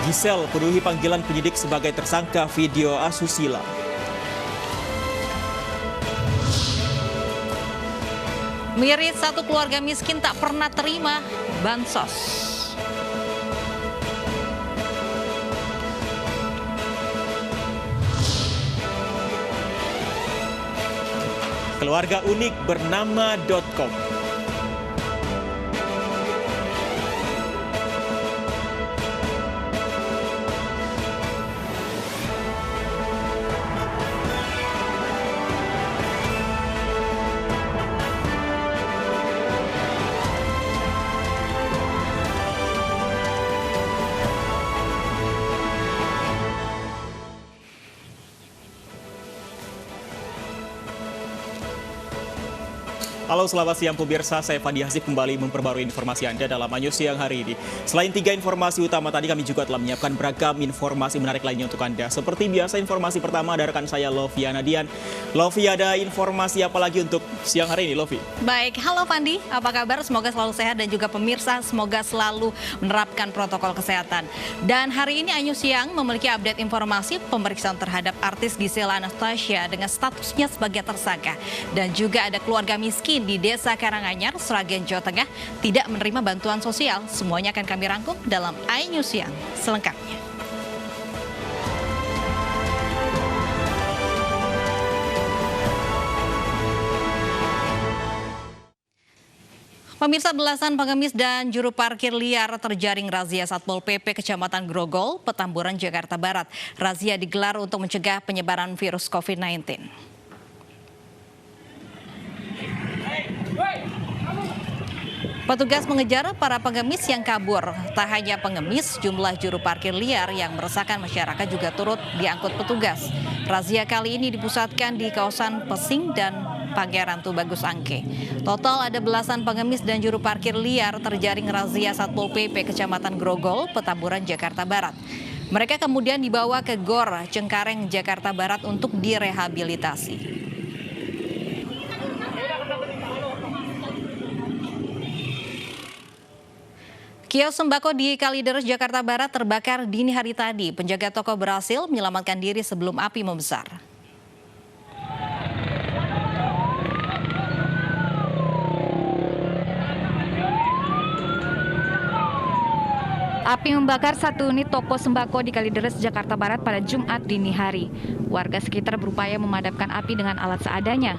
Giselle penuhi panggilan penyidik sebagai tersangka video asusila. Miris, satu keluarga miskin tak pernah terima bansos. Keluarga unik bernama .com. Halo, selamat siang pemirsa, saya Fandi Hasib kembali memperbarui informasi Anda dalam Anyus siang hari ini. Selain 3 informasi utama tadi, kami juga telah menyiapkan beragam informasi menarik lainnya untuk Anda. Seperti biasa, informasi pertama ada rekan saya Lovia Nadian. Lovi, ada informasi apa lagi untuk siang hari ini, Lovi? Baik, halo Fandi, apa kabar? Semoga selalu sehat dan juga pemirsa semoga selalu menerapkan protokol kesehatan. Dan hari ini Anyus siang memiliki update informasi pemeriksaan terhadap artis Giselle Anastasia dengan statusnya sebagai tersangka. Dan juga ada keluarga miskin di Desa Karanganyar, Sragen, Jawa Tengah tidak menerima bantuan sosial. Semuanya akan kami rangkum dalam iNews Siang selengkapnya. Pemirsa, belasan pengemis dan juru parkir liar terjaring razia Satpol PP Kecamatan Grogol, Petamburan, Jakarta Barat. Razia digelar untuk mencegah penyebaran virus COVID-19. Petugas mengejar para pengemis yang kabur. Tak hanya pengemis, jumlah juru parkir liar yang meresahkan masyarakat juga turut diangkut petugas. Razia kali ini dipusatkan di kawasan Pesing dan Pangeran Tubagus Angke. Total ada belasan pengemis dan juru parkir liar terjaring razia Satpol PP Kecamatan Grogol, Petamburan, Jakarta Barat. Mereka kemudian dibawa ke GOR Cengkareng, Jakarta Barat untuk direhabilitasi. Kios sembako di Kalideres, Jakarta Barat terbakar dini hari tadi. Penjaga toko berhasil menyelamatkan diri sebelum api membesar. Api membakar satu unit toko sembako di Kalideres, Jakarta Barat pada Jumat dini hari. Warga sekitar berupaya memadamkan api dengan alat seadanya.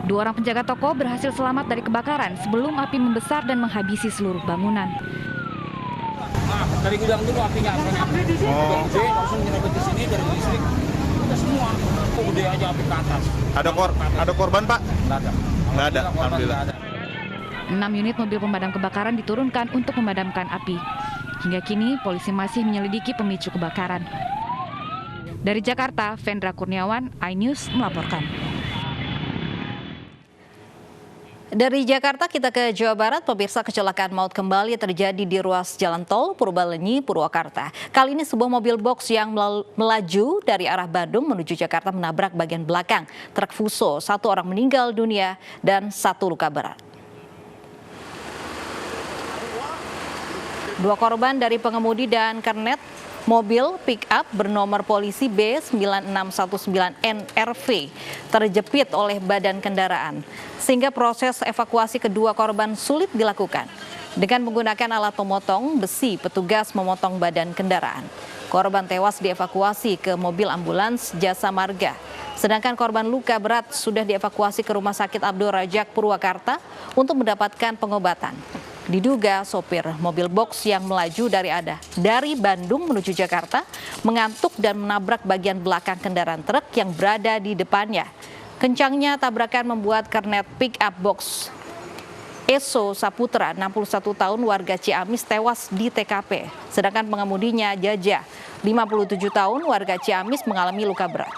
2 orang penjaga toko berhasil selamat dari kebakaran sebelum api membesar dan menghabisi seluruh bangunan. Dari gudang dulu apinya gede, langsung nyerobot ke sini dari listrik. Udah semua, kok gede aja api ke atas. Ada korban, Pak? Nggak ada. Nggak ada, alhamdulillah. 6 unit mobil pemadam kebakaran diturunkan untuk memadamkan api. Hingga kini polisi masih menyelidiki pemicu kebakaran. Dari Jakarta, Vendra Kurniawan, iNews melaporkan. Dari Jakarta kita ke Jawa Barat, pemirsa, kecelakaan maut kembali terjadi di ruas jalan tol Purbalenyi, Purwakarta. Kali ini sebuah mobil box yang melaju dari arah Bandung menuju Jakarta menabrak bagian belakang truk Fuso. 1 orang meninggal dunia dan 1 luka berat. 2 korban dari pengemudi dan kernet mobil pick-up bernomor polisi B9619NRV terjepit oleh badan kendaraan, sehingga proses evakuasi kedua korban sulit dilakukan. Dengan menggunakan alat pemotong besi, petugas memotong badan kendaraan. Korban tewas dievakuasi ke mobil ambulans Jasa Marga, sedangkan korban luka berat sudah dievakuasi ke Rumah Sakit Abdul Rajak Purwakarta untuk mendapatkan pengobatan. Diduga sopir mobil box yang melaju dari Bandung menuju Jakarta mengantuk dan menabrak bagian belakang kendaraan truk yang berada di depannya. Kencangnya tabrakan membuat kernet pick-up box Eso Saputra, 61 tahun, warga Ciamis, tewas di TKP. Sedangkan pengemudinya Jaja, 57 tahun, warga Ciamis, mengalami luka berat.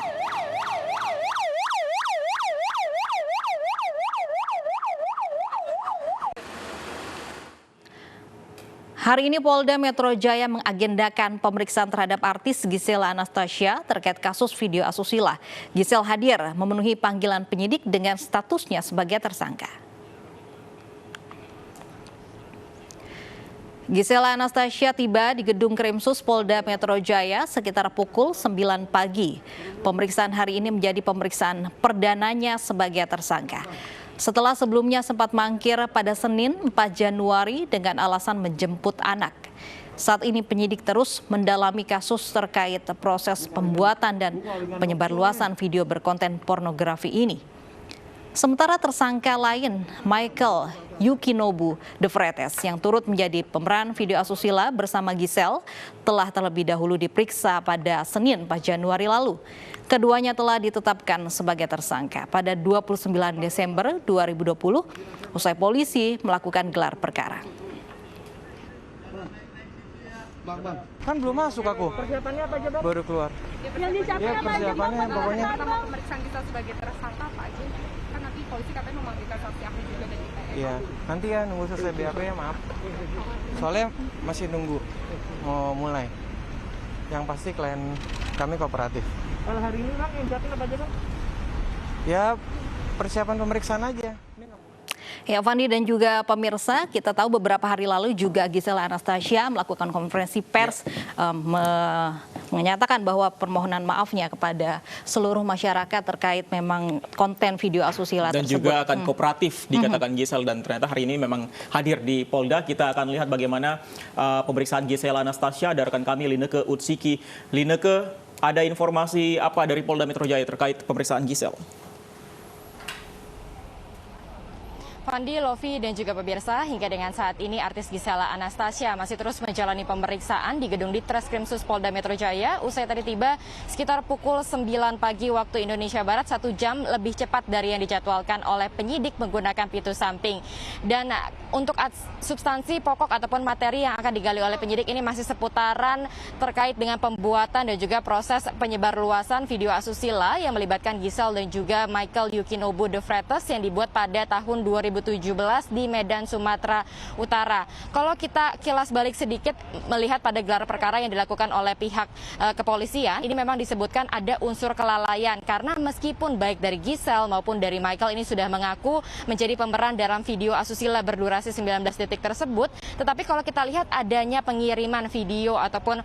Hari ini Polda Metro Jaya mengagendakan pemeriksaan terhadap artis Giselle Anastasia terkait kasus video asusila. Giselle hadir memenuhi panggilan penyidik dengan statusnya sebagai tersangka. Gisela Anastasia tiba di gedung Krimsus Polda Metro Jaya sekitar pukul 9 pagi. Pemeriksaan hari ini menjadi pemeriksaan perdananya sebagai tersangka. Setelah sebelumnya sempat mangkir pada Senin 4 Januari dengan alasan menjemput anak. Saat ini penyidik terus mendalami kasus terkait proses pembuatan dan penyebarluasan video berkonten pornografi ini. Sementara tersangka lain, Michael Yukinobu De Vretes, yang turut menjadi pemeran video asusila bersama Giselle, telah terlebih dahulu diperiksa pada Senin 4 Januari lalu. Keduanya telah ditetapkan sebagai tersangka pada 29 Desember 2020 usai polisi melakukan gelar perkara. Kan belum masuk aku. Persiapannya apa aja, Bang? Baru keluar. Yang disiapkan Ya, apa aja, persiapannya Bang? pokoknya. Pertama pemeriksaan kita sebagai tersangka apa aja? Kan nanti polisi katanya memanggilkan saksi ahli juga dari ITE. Iya, nanti ya nunggu selesai BAP ya, maaf. Soalnya masih nunggu mau mulai. Yang pasti klien kami kooperatif. Kalau hari ini, Bang, yang disiapkan apa aja, Bang? Ya, persiapan pemeriksaan aja. Ya, Fandi dan juga pemirsa, kita tahu beberapa hari lalu juga Gisela Anastasia melakukan konferensi pers menyatakan bahwa permohonan maafnya kepada seluruh masyarakat terkait memang konten video asusila dan tersebut. juga akan kooperatif dikatakan Gisel, dan ternyata hari ini memang hadir di Polda. Kita akan lihat bagaimana pemeriksaan Gisela Anastasia. Ada rekan kami Lineke Utsiki. Lineke, ada informasi apa dari Polda Metro Jaya terkait pemeriksaan Gisel? Fandi, Lovi, dan juga pemirsa, hingga dengan saat ini artis Gisela Anastasia masih terus menjalani pemeriksaan di gedung Ditreskrimsus Polda Metro Jaya. Usai tadi tiba sekitar pukul 9 pagi waktu Indonesia Barat, 1 jam lebih cepat dari yang dijadwalkan oleh penyidik menggunakan pintu samping. Dan untuk substansi pokok ataupun materi yang akan digali oleh penyidik ini masih seputaran terkait dengan pembuatan dan juga proses penyebarluasan video asusila yang melibatkan Giselle dan juga Michael Yukinobu De Vretes yang dibuat pada tahun 2017 di Medan, Sumatera Utara. Kalau kita kilas balik sedikit melihat pada gelar perkara yang dilakukan oleh pihak kepolisian, ini memang disebutkan ada unsur kelalaian karena meskipun baik dari Giselle maupun dari Michael ini sudah mengaku menjadi pemeran dalam video asusila berdurasi 19 detik tersebut, tetapi kalau kita lihat adanya pengiriman video ataupun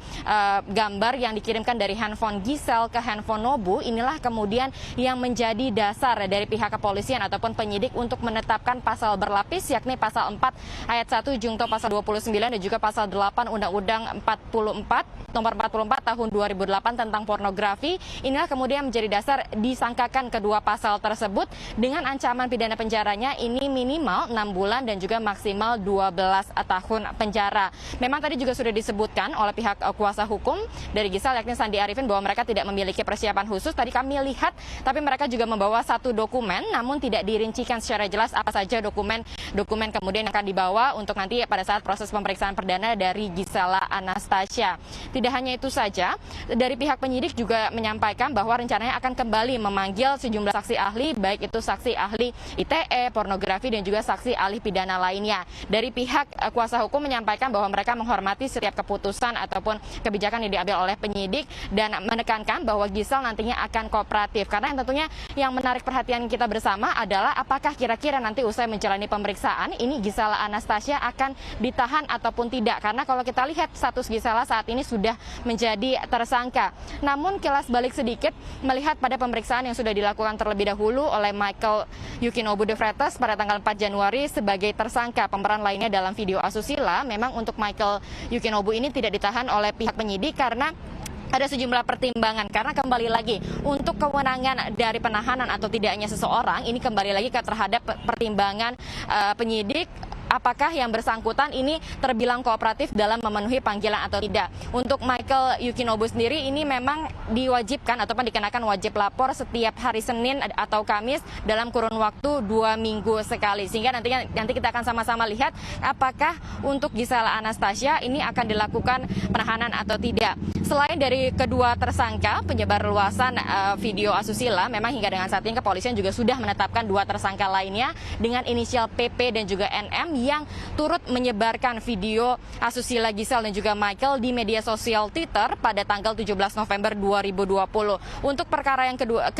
gambar yang dikirimkan dari handphone Giselle ke handphone Nobu, inilah kemudian yang menjadi dasar dari pihak kepolisian ataupun penyidik untuk menetapkan pasal berlapis, yakni pasal 4 ayat 1 Jungto pasal 29 dan juga pasal 8 Undang-Undang 44 nomor 44 tahun 2008 tentang pornografi. Inilah kemudian menjadi dasar disangkakan kedua pasal tersebut dengan ancaman pidana penjaranya ini minimal 6 bulan dan juga maksimal 12 tahun penjara. Memang tadi juga sudah disebutkan oleh pihak kuasa hukum dari Giselle, yakni Sandi Arifin, bahwa mereka tidak memiliki persiapan khusus. Tadi kami lihat, tapi mereka juga membawa satu dokumen, namun tidak dirincikan secara jelas apa saja dokumen kemudian akan dibawa untuk nanti pada saat proses pemeriksaan perdana dari Gisela Anastasia. Tidak hanya itu saja, dari pihak penyidik juga menyampaikan bahwa rencananya akan kembali memanggil sejumlah saksi ahli, baik itu saksi ahli ITE, pornografi, dan juga saksi ahli pidana lainnya. Dari pihak kuasa hukum menyampaikan bahwa mereka menghormati setiap keputusan ataupun kebijakan yang diambil oleh penyidik dan menekankan bahwa Giselle nantinya akan kooperatif. Karena yang tentunya yang menarik perhatian kita bersama adalah apakah kira-kira nanti usai menjalani pemeriksaan ini Gisela Anastasia akan ditahan ataupun tidak. Karena kalau kita lihat status Gisela saat ini sudah menjadi tersangka. Namun kilas balik sedikit melihat pada pemeriksaan yang sudah dilakukan terlebih dahulu oleh Michael Yukinobu De Vretes pada tanggal 4 Januari sebagai tersangka pemeran lainnya dalam video asusila. Memang untuk Michael Yukinobu ini tidak ditahan oleh pihak penyidik karena ada sejumlah pertimbangan, karena kembali lagi untuk kewenangan dari penahanan atau tidaknya seseorang ini kembali lagi terhadap pertimbangan penyidik. Apakah yang bersangkutan ini terbilang kooperatif dalam memenuhi panggilan atau tidak. Untuk Michael Yukinobu sendiri ini memang diwajibkan ataupun dikenakan wajib lapor setiap hari Senin atau Kamis dalam kurun waktu 2 minggu sekali. Sehingga nanti kita akan sama-sama lihat apakah untuk Gisela Anastasia ini akan dilakukan penahanan atau tidak. Selain dari kedua tersangka penyebar luasan video asusila, memang hingga dengan saat ini kepolisian juga sudah menetapkan 2 tersangka lainnya dengan inisial PP dan juga NM yang turut menyebarkan video asusila Giselle dan juga Michael di media sosial Twitter pada tanggal 17 November 2020. Untuk perkara yang kedua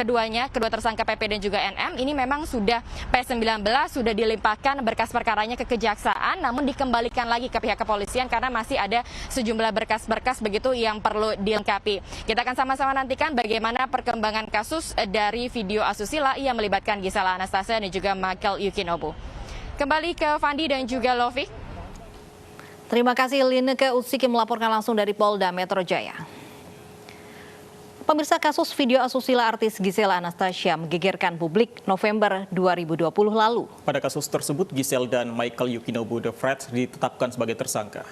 tersangka PP dan juga NM ini memang sudah P19 sudah dilimpahkan berkas perkaranya ke kejaksaan, namun dikembalikan lagi ke pihak kepolisian karena masih ada sejumlah berkas-berkas begitu yang perlu dilengkapi. Kita akan sama-sama nantikan bagaimana perkembangan kasus dari video asusila yang melibatkan Giselle Anastasia dan juga Michael Yukinobu. Kembali ke Fandi dan juga Lofi. Terima kasih Lineke Utsiki melaporkan langsung dari Polda Metro Jaya. Pemirsa, kasus video asusila artis Giselle Anastasia menggegerkan publik November 2020 lalu. Pada kasus tersebut, Giselle dan Michael Yukinobu The Fred ditetapkan sebagai tersangka.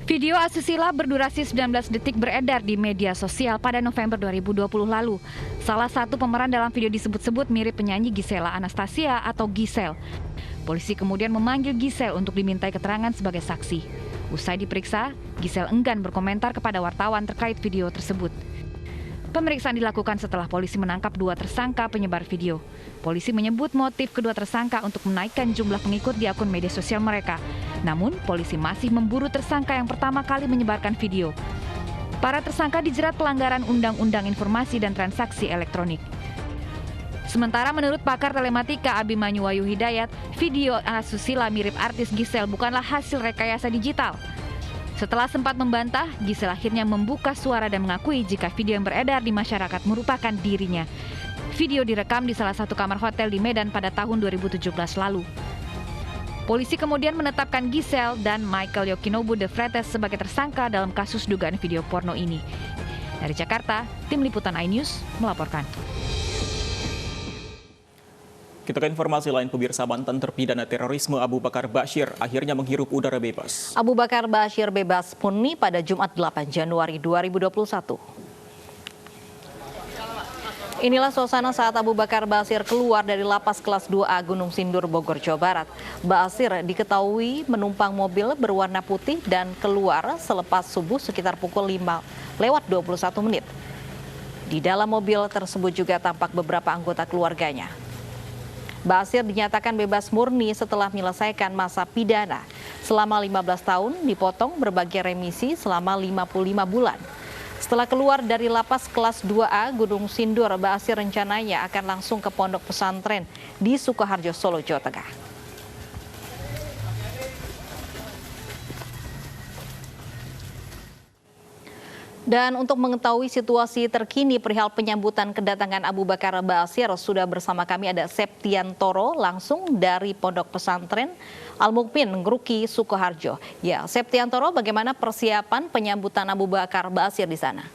Video asusila berdurasi 19 detik beredar di media sosial pada November 2020 lalu. Salah satu pemeran dalam video disebut-sebut mirip penyanyi Giselle Anastasia atau Giselle. Polisi kemudian memanggil Giselle untuk dimintai keterangan sebagai saksi. Usai diperiksa, Giselle enggan berkomentar kepada wartawan terkait video tersebut. Pemeriksaan dilakukan setelah polisi menangkap 2 tersangka penyebar video. Polisi menyebut motif kedua tersangka untuk menaikkan jumlah pengikut di akun media sosial mereka. Namun, polisi masih memburu tersangka yang pertama kali menyebarkan video. Para tersangka dijerat pelanggaran Undang-Undang Informasi dan Transaksi Elektronik. Sementara menurut pakar telematika Abimanyu Wayu Hidayat, video asusila mirip artis Giselle bukanlah hasil rekayasa digital. Setelah sempat membantah, Giselle akhirnya membuka suara dan mengakui jika video yang beredar di masyarakat merupakan dirinya. Video direkam di salah satu kamar hotel di Medan pada tahun 2017 lalu. Polisi kemudian menetapkan Giselle dan Michael Yukinobu The Fretes sebagai tersangka dalam kasus dugaan video porno ini. Dari Jakarta, Tim Liputan iNews melaporkan. Kita ke informasi lain, pemirsa. Mantan terpidana terorisme Abu Bakar Ba'asyir akhirnya menghirup udara bebas. Abu Bakar Ba'asyir bebas murni pada Jumat 8 Januari 2021. Inilah suasana saat Abu Bakar Ba'asyir keluar dari lapas kelas 2A Gunung Sindur, Bogor, Jawa Barat. Ba'asyir diketahui menumpang mobil berwarna putih dan keluar selepas subuh sekitar pukul 5:21. Di dalam mobil tersebut juga tampak beberapa anggota keluarganya. Ba'asyir dinyatakan bebas murni setelah menyelesaikan masa pidana selama 15 tahun, dipotong berbagai remisi selama 55 bulan. Setelah keluar dari lapas kelas 2A Gunung Sindur, Ba'asyir rencananya akan langsung ke pondok pesantren di Sukoharjo, Solo, Jawa Tengah. Dan untuk mengetahui situasi terkini perihal penyambutan kedatangan Abu Bakar Ba'asyir, sudah bersama kami ada Septiantoro langsung dari Pondok Pesantren Al-Mukmin Ngruki, Sukoharjo. Ya, Septiantoro, bagaimana persiapan penyambutan Abu Bakar Ba'asyir di sana?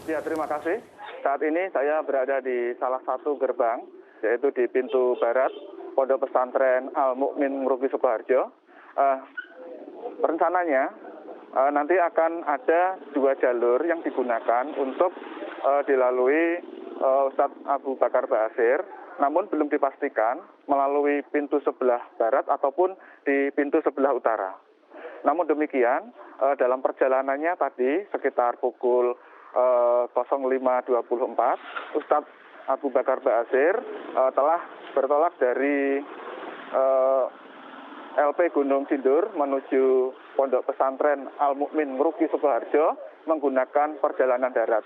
Ya, terima kasih. Saat ini saya berada di salah satu gerbang, yaitu di pintu barat Pondok Pesantren Al-Mukmin Ngruki, Sukoharjo. Rencananya nanti akan ada 2 jalur yang digunakan untuk dilalui Ustadz Abu Bakar Ba'asyir, namun belum dipastikan melalui pintu sebelah barat ataupun di pintu sebelah utara. Namun demikian, dalam perjalanannya tadi sekitar pukul 05.24, Ustadz Abu Bakar Ba'asyir telah bertolak dari LP Gunung Sindur menuju Pondok Pesantren Al-Mukmin Ngruki, Sukoharjo menggunakan perjalanan darat.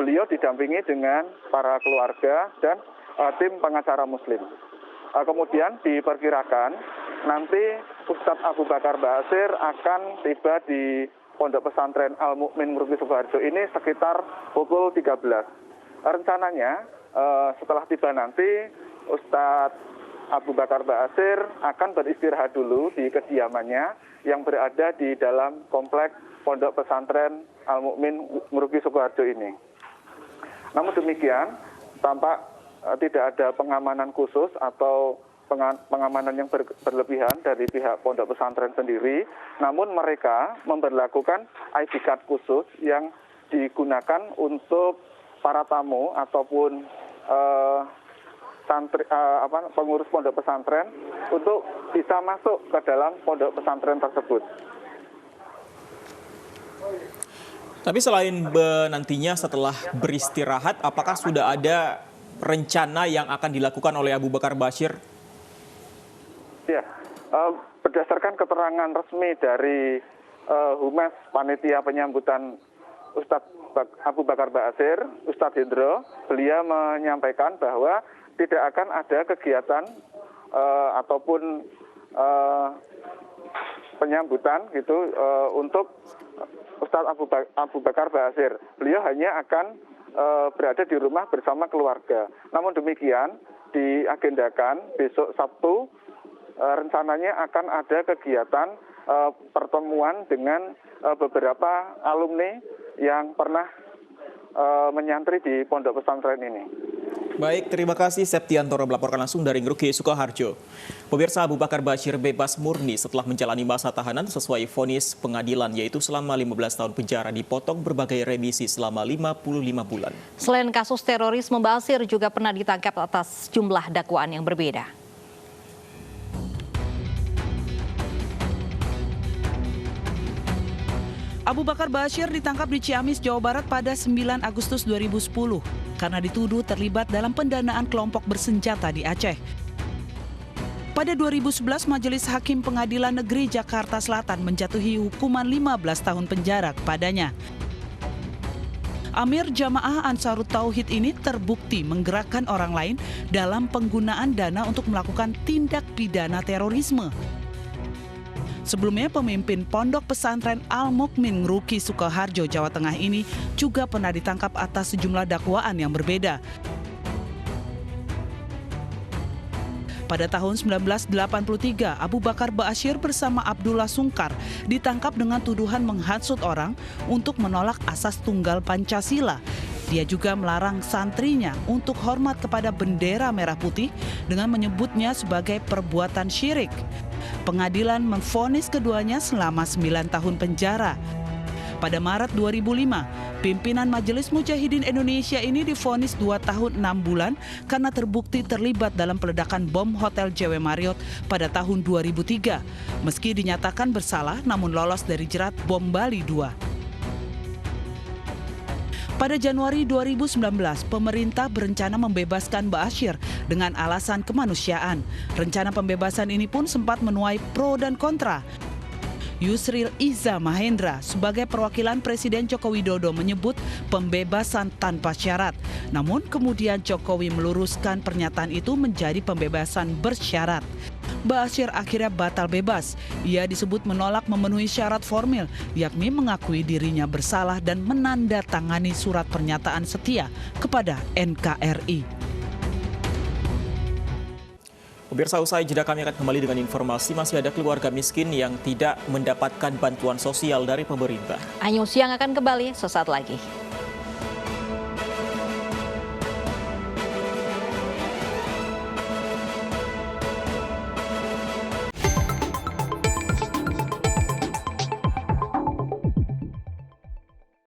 Beliau didampingi dengan para keluarga dan tim pengacara Muslim. Kemudian diperkirakan nanti Ustadz Abu Bakar Ba'asyir akan tiba di Pondok Pesantren Al-Mukmin Ngruki, Sukoharjo ini sekitar pukul 13. Rencananya setelah tiba nanti Ustadz Abu Bakar Ba'asyir akan beristirahat dulu di kediamannya yang berada di dalam kompleks Pondok Pesantren Al-Mukmin Ngruki, Sukoharjo ini. Namun demikian, tampak tidak ada pengamanan khusus atau pengamanan yang berlebihan dari pihak Pondok Pesantren sendiri. Namun mereka memberlakukan ID card khusus yang digunakan untuk para tamu ataupun pengurus pondok pesantren untuk bisa masuk ke dalam pondok pesantren tersebut. Tapi selain nantinya setelah beristirahat, apakah sudah ada rencana yang akan dilakukan oleh Abu Bakar Bashir? Ya, berdasarkan keterangan resmi dari Humas Panitia Penyambutan Ustadz Abu Bakar Bashir, Ustadz Hendro, beliau menyampaikan bahwa tidak akan ada kegiatan ataupun penyambutan gitu untuk Ustadz Abu Bakar Bashir. Beliau hanya akan berada di rumah bersama keluarga. Namun demikian, diagendakan besok Sabtu rencananya akan ada kegiatan pertemuan dengan beberapa alumni yang pernah menyantri di pondok pesantren ini. Baik, terima kasih Septiantoro melaporkan langsung dari Ngeruki, Sukoharjo. Pemirsa, Abu Bakar Bashir bebas murni setelah menjalani masa tahanan sesuai vonis pengadilan, yaitu selama 15 tahun penjara dipotong berbagai remisi selama 55 bulan. Selain kasus terorisme, Bashir juga pernah ditangkap atas jumlah dakwaan yang berbeda. Abu Bakar Bashir ditangkap di Ciamis, Jawa Barat pada 9 Agustus 2010 karena dituduh terlibat dalam pendanaan kelompok bersenjata di Aceh. Pada 2011, Majelis Hakim Pengadilan Negeri Jakarta Selatan menjatuhi hukuman 15 tahun penjara kepadanya. Amir Jamaah Ansarut Tauhid ini terbukti menggerakkan orang lain dalam penggunaan dana untuk melakukan tindak pidana terorisme. Sebelumnya, pemimpin Pondok Pesantren Al-Mukmin Ngeruki, Sukoharjo, Jawa Tengah ini juga pernah ditangkap atas sejumlah dakwaan yang berbeda. Pada tahun 1983, Abu Bakar Bashir bersama Abdullah Sungkar ditangkap dengan tuduhan menghasut orang untuk menolak asas tunggal Pancasila. Dia juga melarang santrinya untuk hormat kepada bendera merah putih dengan menyebutnya sebagai perbuatan syirik. Pengadilan memvonis keduanya selama 9 tahun penjara. Pada Maret 2005, pimpinan Majelis Mujahidin Indonesia ini divonis 2 tahun 6 bulan karena terbukti terlibat dalam peledakan bom Hotel JW Marriott pada tahun 2003. Meski dinyatakan bersalah, namun lolos dari jerat bom Bali II. Pada Januari 2019, pemerintah berencana membebaskan Bashir dengan alasan kemanusiaan. Rencana pembebasan ini pun sempat menuai pro dan kontra. Yusril Iza Mahendra sebagai perwakilan Presiden Joko Widodo menyebut pembebasan tanpa syarat. Namun kemudian Jokowi meluruskan pernyataan itu menjadi pembebasan bersyarat. Bashir akhirnya batal bebas. Ia disebut menolak memenuhi syarat formil, yakni mengakui dirinya bersalah dan menandatangani surat pernyataan setia kepada NKRI. Pemirsa, usai jeda kami akan kembali dengan informasi masih ada keluarga miskin yang tidak mendapatkan bantuan sosial dari pemerintah. Anyus yang akan kembali sesaat lagi.